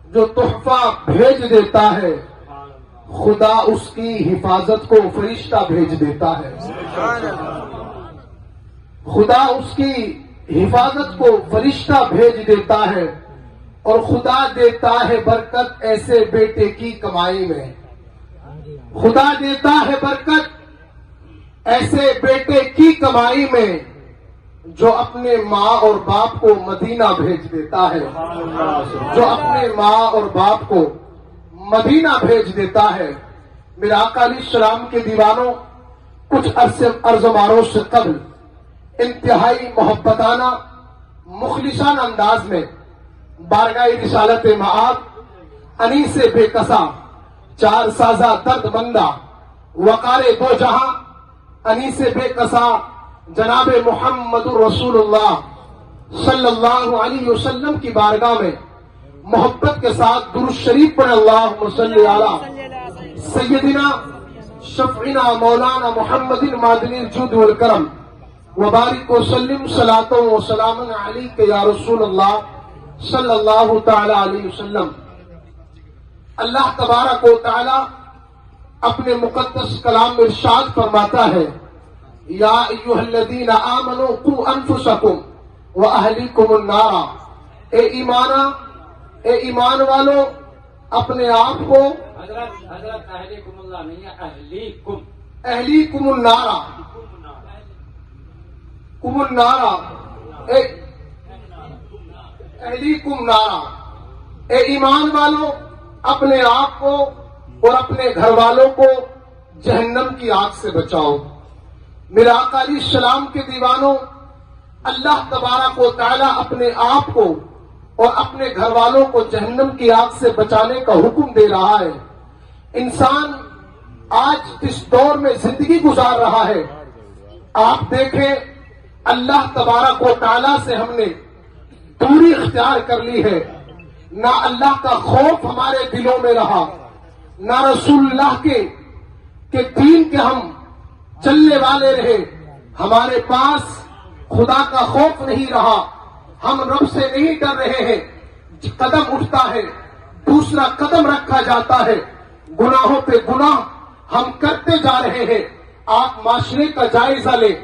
جو تحفہ بھیج دیتا ہے خدا اس کی حفاظت کو فرشتہ بھیج دیتا ہے. خدا اس کی حفاظت کو فرشتہ بھیج دیتا ہے اور خدا دیتا ہے برکت ایسے بیٹے کی کمائی میں. خدا دیتا ہے برکت ایسے بیٹے کی کمائی میں جو اپنے ماں اور باپ کو مدینہ بھیج دیتا ہے. جو اپنے ماں اور باپ کو مدینہ بھیج دیتا ہے. میرے آقا علیہ السلام کے دیوانوں، کچھ عرض و معروض سے قبل انتہائی محبتانہ مخلصانہ انداز میں بارگاہ رسالت معاد انیس بے کسا چار سازہ درد مندہ وقار دو جہاں انیس بے کسا جناب محمد رسول اللہ صلی اللہ علیہ وسلم کی بارگاہ میں محبت کے ساتھ درود شریف پڑھ اللہم صلی علی سیدنا شفعنا مولانا محمد مادنی الجود والکرم وبارک وسلم صلاۃ و سلام علیک یا رسول اللہ صلی اللہ تعالی علیہ وسلم. اللہ تبارک و تعالی اپنے مقدس کلام میں ارشاد فرماتا ہے یا ایھا الذین آمنوا قوا انفسکم واہلیکم النار. اے ایمان والو اپنے آپ کو حضرت اہلیکم اللہ نہیں ہے اہلیکم النار کم النارا اہلیکم نارا. اے ایمان والو اپنے آپ کو اور اپنے گھر والوں کو جہنم کی آگ سے بچاؤ. میرے آقا علیہ السلام کے دیوانوں، اللہ تبارک و تعالی اپنے آپ کو اور اپنے گھر والوں کو جہنم کی آگ سے بچانے کا حکم دے رہا ہے. انسان آج اس دور میں زندگی گزار رہا ہے، آپ دیکھیں اللہ تبارک و تعالی سے ہم نے دوری اختیار کر لی ہے. نہ اللہ کا خوف ہمارے دلوں میں رہا، نہ رسول اللہ کے دین کے ہم چلنے والے رہے. ہمارے پاس خدا کا خوف نہیں رہا، ہم رب سے نہیں ڈر رہے ہیں. قدم اٹھتا ہے، دوسرا قدم رکھا جاتا ہے، گناہوں پہ گناہ ہم کرتے جا رہے ہیں. آپ معاشرے کا جائزہ لیں،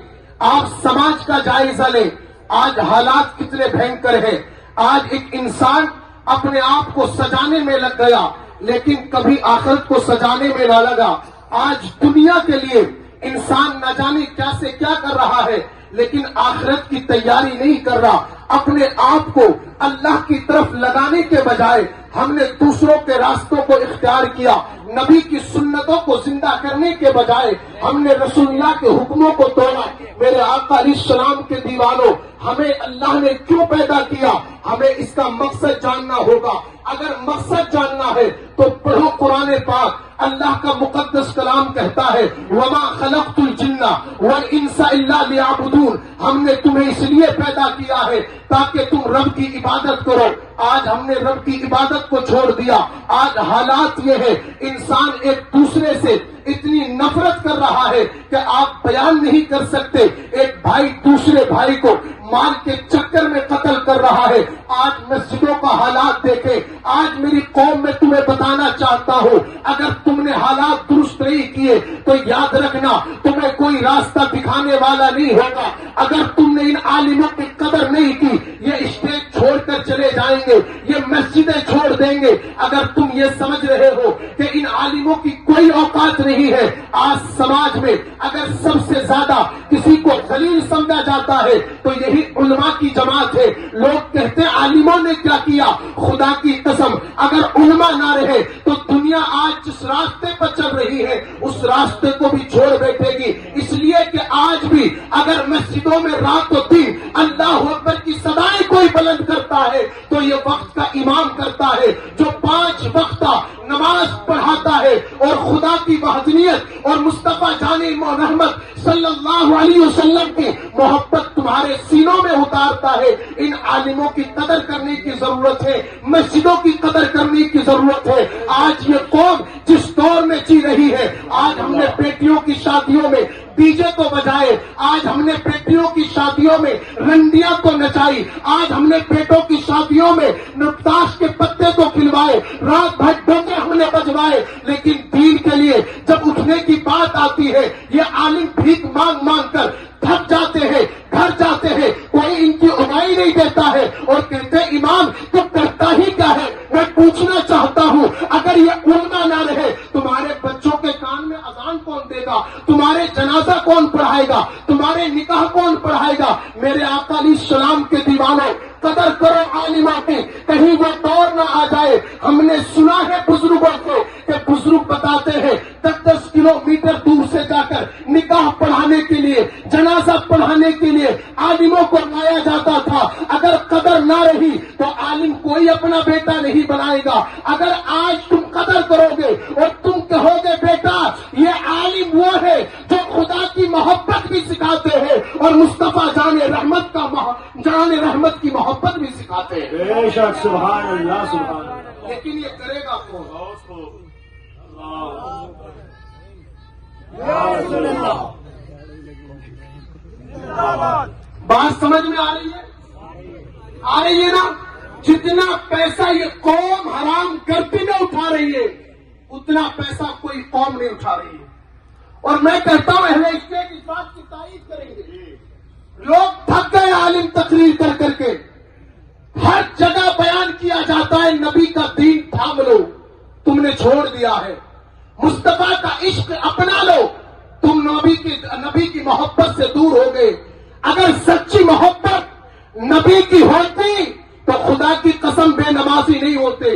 آپ سماج کا جائزہ لیں. آج حالات کتنے بھینکر ہیں. آج ایک انسان اپنے آپ کو سجانے میں لگ گیا لیکن کبھی آخرت کو سجانے میں نہ لگا. آج دنیا کے لیے انسان نہ جانے کیا سے کیا کر رہا ہے لیکن آخرت کی تیاری نہیں کر رہا. اپنے آپ کو اللہ کی طرف لگانے کے بجائے ہم نے دوسروں کے راستوں کو اختیار کیا. نبی کی سنتوں کو زندہ کرنے کے بجائے ہم نے رسول اللہ کے حکموں کو توڑا. میرے آقا علیہ السلام کے دیوانوں، ہمیں اللہ نے کیوں پیدا کیا؟ ہمیں اس کا مقصد جاننا ہوگا. اگر مقصد جاننا ہے تو پڑھو قرآن پاک. اللہ کا مقدس کلام کہتا ہے وما خلقت الجن والانس الا لیعبدون. ہم نے تمہیں اس لیے پیدا کیا ہے تاکہ تم رب کی عبادت کرو. آج ہم نے رب کی عبادت کو چھوڑ دیا. آج حالات یہ ہے انسان ایک دوسرے سے اتنی نفرت کر رہا ہے کہ آپ بیان نہیں کر سکتے. ایک بھائی دوسرے بھائی کو مال کے چکر میں قتل کر رہا ہے. آج مسجدوں کا حالات دیکھیں. آج میری قوم میں تمہیں بتانا چاہتا ہوں اگر تم نے حالات درست نہیں کیے تو یاد رکھنا تمہیں کوئی راستہ دکھانے والا نہیں ہوگا. اگر تم نے ان عالموں کی قدر نہیں کی یہ اسٹیج چھوڑ کر چلے جائیں گے، یہ مسجدیں چھوڑ دیں گے. اگر تم یہ سمجھ رہے ہو کہ ان عالموں کی کوئی اوقات نہیں ہے، آج سماج میں اگر سب سے زیادہ کسی کو ذلیل سمجھا جاتا ہے تو یہی علماء کی جماعت ہے. لوگ کہتے ہیں عالموں نے کیا کیا. خدا کی قسم اگر علماء نہ رہے تو دنیا آج جس راستے پر چل رہی ہے اس راستے کو بھی چھوڑ بیٹھے گی. اس لیے کہ آج بھی اگر مسجدوں میں رات و دن اللہ اکبر کی صدائیں کوئی بلند کرتا ہے تو یہ وقت کا امام کرتا ہے جو 5 وقتہ نماز پڑھاتا ہے اور خدا کی وحدانیت اور مصطفیٰ جان محمد صلی اللہ علیہ وسلم کی محبت تمہارے سینوں میں اتارتا ہے. ان عالموں کی قدر کرنے کی ضرورت ہے، مسجدوں کی قدر کرنے کی ضرورت ہے. آج یہ قوم جس دور میں جی رہی ہے، آج ہم نے بیٹیوں کی شادیوں میں ڈی جے کو بجائے، آج ہم نے بیٹیوں کی شادیوں میں رنڈیاں کو نچائی، آج ہم نے بیٹوں کی شادیوں میں نبتاش کے پتے کو کھلوائے. رات بھر ڈوکے ہم نے بجوائے، لیکن دین کے لیے جب اٹھنے کی بات آتی ہے یہ عالم بھیک مانگ مانگ کر تھک جاتے ہیں، گھر جاتے ہیں، کوئی ان کی اگائی نہیں دیتا ہے اور کہتے ہیں امام تو کرتا ہی کیا ہے؟ میں پوچھنا چاہتا ہوں اگر یہ علماء نہ رہے تمہارے بچوں کے کان میں اذان کون دے گا؟ تمہارے جنازہ کون پڑھائے گا؟ تمہارے نکاح کون پڑھائے گا؟ میرے آقا علیہ السلام کے دیوانوں، قدر کرو عالمہ کی، کہیں وہ دور نہ آ جائے۔ ہم نے سنا ہے بزرگوں سے کہ بزرگ بتاتے ہیں 10 کلومیٹر دور سے جا کر نکاح پڑھانے کے لیے، جنازہ پڑھانے کے لیے عالموں کو لایا جاتا تھا۔ اگر قدر نہ رہی تو عالم کوئی اپنا بیٹا نہیں بنائے گا۔ اگر آج تم قدر کرو گے اور تم کہو گے بیٹا یہ عالم وہ ہے جو خدا کی محبت بھی سکھاتے ہیں اور مصطفیٰ جان رحمت کی محبت بھی سکھاتے ہیں، بے شک، سبحان اللہ، سبحان اللہ۔ لیکن یہ کرے گا کون؟ بات سمجھ میں آ رہی ہے نا؟ جتنا پیسہ یہ قوم حرام گردی میں اٹھا رہی ہے اتنا پیسہ کوئی قوم نہیں اٹھا رہی ہے۔ اور میں کہتا ہوں اہل اسٹیٹ اس بات کی تائید کریں گے، لوگ تھک گئے عالم تقریر کر کر کے، ہر جگہ بیان کیا جاتا ہے نبی کا دین تھام لو، تم نے چھوڑ دیا ہے، مصطفیٰ کا عشق اپنا لو، تم نبی کی محبت سے دور ہو گئے۔ اگر سچی محبت نبی کی ہوتی تو خدا کی قسم بے نمازی نہیں ہوتے۔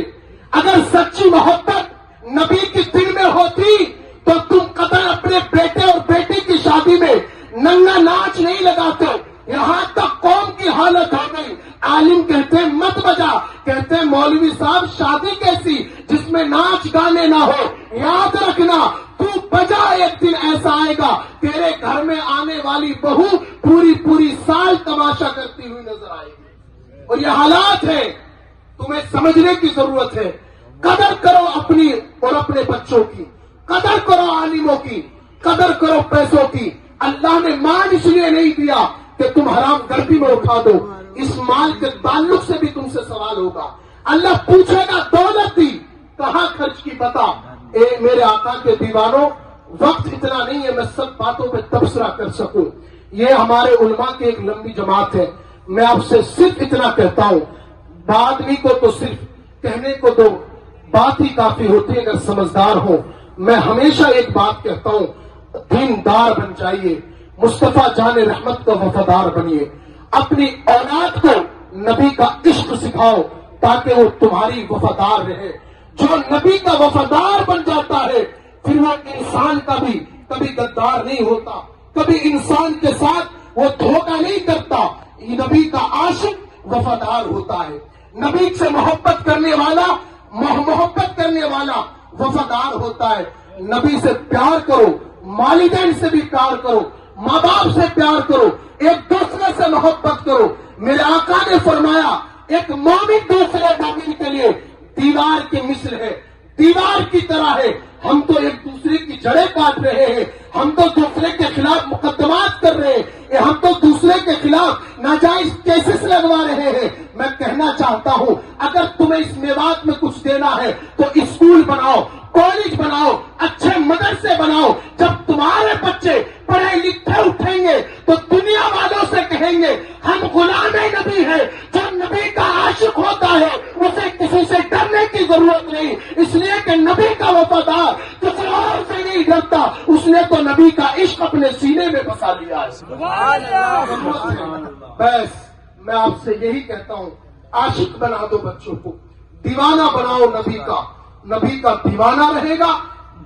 اگر سچی محبت نبی کی دل میں ہوتی تو تم قدر اپنے بیٹے اور بیٹی کی شادی میں ننگا ناچ نہیں لگاتے۔ یہاں تک قوم کی حالت ہو گئی، عالم کہتے ہیں مت بجا، کہتے ہیں مولوی صاحب شادی کیسی جس میں ناچ گانے نہ ہو؟ یاد رکھنا تو بجا، ایک دن ایسا آئے گا تیرے گھر میں آنے والی بہو پوری سال تماشا کرتی ہوئی نظر آئے گی۔ اور یہ حالات ہے، تمہیں سمجھنے کی ضرورت ہے۔ قدر کرو اپنی اور اپنے بچوں کی، قدر کرو عالموں کی، قدر کرو پیسوں کی۔ اللہ نے مال اس لیے نہیں دیا کہ تم حرام گردی میں اٹھا دو، اس مال کے تعلق سے بھی تم سے سوال ہوگا۔ اللہ پوچھے گا دولت دی کہاں خرچ کی بتا۔ اے میرے آقا کے دیوانوں، وقت اتنا نہیں ہے میں سب باتوں پہ تبصرہ کر سکوں، یہ ہمارے علماء کی ایک لمبی جماعت ہے۔ میں آپ سے صرف اتنا کہتا ہوں، آدمی کو تو صرف کہنے کو تو بات ہی کافی ہوتی ہے اگر سمجھدار ہو۔ میں ہمیشہ ایک بات کہتا ہوں، دیندار بن جائیے، مصطفیٰ جان رحمت کا وفادار بنیے، اپنی اولاد کو نبی کا عشق سکھاؤ تاکہ وہ تمہاری وفادار رہے۔ جو نبی کا وفادار بن جاتا ہے پھر وہ انسان کا بھی کبھی غدار نہیں ہوتا، کبھی انسان کے ساتھ وہ دھوکہ نہیں کرتا۔ نبی کا عاشق وفادار ہوتا ہے، نبی سے محبت کرنے والا وفادار ہوتا ہے۔ نبی سے پیار کرو، والدین سے بھی پیار کرو، ماں باپ سے پیار کرو، ایک دوسرے سے محبت کرو۔ میرے آقا نے فرمایا ایک مومن دوسرے مومن کے لیے دیوار کی مثل ہے، دیوار کی طرح ہے۔ ہم تو ایک دوسرے کی جڑیں کاٹ رہے ہیں، ہم تو دوسرے کے خلاف مقدمات کر رہے ہیں، ہم تو دوسرے کے خلاف ناجائز کیسز لگوا رہے ہیں۔ میں کہنا چاہتا ہوں اگر تمہیں اس میوات میں کچھ دینا ہے تو اسکول بناؤ، کالج بناؤ، اچھے مدرسے بناؤ۔ جب تمہارے بچے پڑھے لکھے اٹھیں گے تو دنیا والوں سے کہیں گے ہم غلام نبی ہیں۔ جو نبی کا عاشق ہوتا ہے اسے کسی سے ڈرنے کی ضرورت نہیں، اس لیے کہ نبی کا وفادار کسی اور سے نہیں ڈرتا، اس نے تو نبی کا عشق اپنے سینے میں بسا لیا ہے۔ بس میں آپ سے یہی کہتا ہوں، عاشق بنا دو بچوں کو، دیوانہ بناؤ نبی کا۔ نبی کا دیوانہ رہے گا،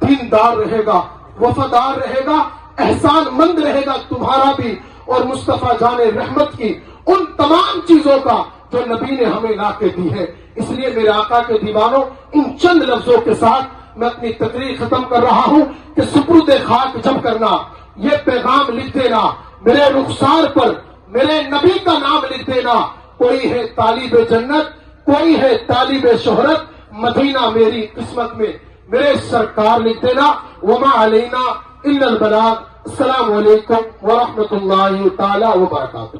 دیندار رہے گا، وفادار رہے گا، احسان مند رہے گا تمہارا بھی اور مصطفیٰ جان رحمت کی ان تمام چیزوں کا جو نبی نے ہمیں لا کے دی ہے۔ اس لیے میرے آقا کے دیوانوں، ان چند لفظوں کے ساتھ میں اپنی تقریر ختم کر رہا ہوں کہ سپرد خاک جب کرنا، یہ پیغام لکھ دینا میرے رخسار پر، میرے نبی کا نام لکھ دینا۔ کوئی ہے طالب جنت، کوئی ہے طالب شہرت، مدینہ میری قسمت میں میرے سرکار لکھ دینا۔ وما علینا الا البلاغ۔ السلام علیکم ورحمۃ اللہ تعالی وبرکاتہ۔